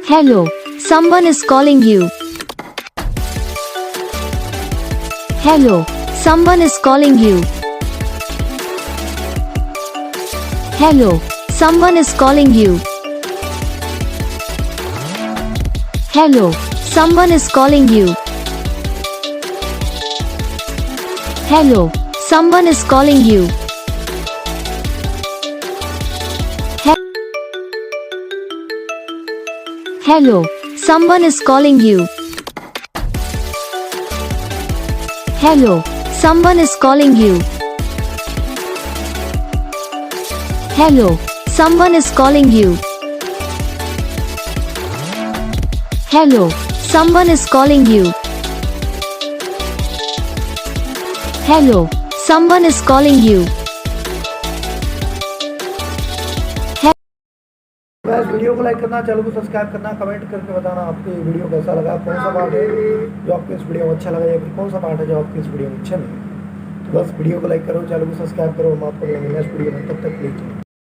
Hello, someone is calling you. Hello, someone is calling you. Hello, someone is calling you. Hello, someone is calling you. Hello, someone is calling you. Hello, someone is calling you. Hello, someone is calling you. Hello, someone is calling you. Hello, someone is calling you. Hello, someone is calling you. बस video को like करना, channel को subscribe करना, comment करके बताना आपको ये video कैसा लगा, कौन सा पार्ट है जो आपको इस वीडियो में अच्छा लगा या फिर कौन सा पार्ट है जो आपको इस वीडियो में अच्छा नहीं। तो बस वीडियो को लाइक करो, चैनल को सब्सक्राइब करो, हम आपको मिलेंगे नेक्स्ट वीडियो में, तब तक प्लीज।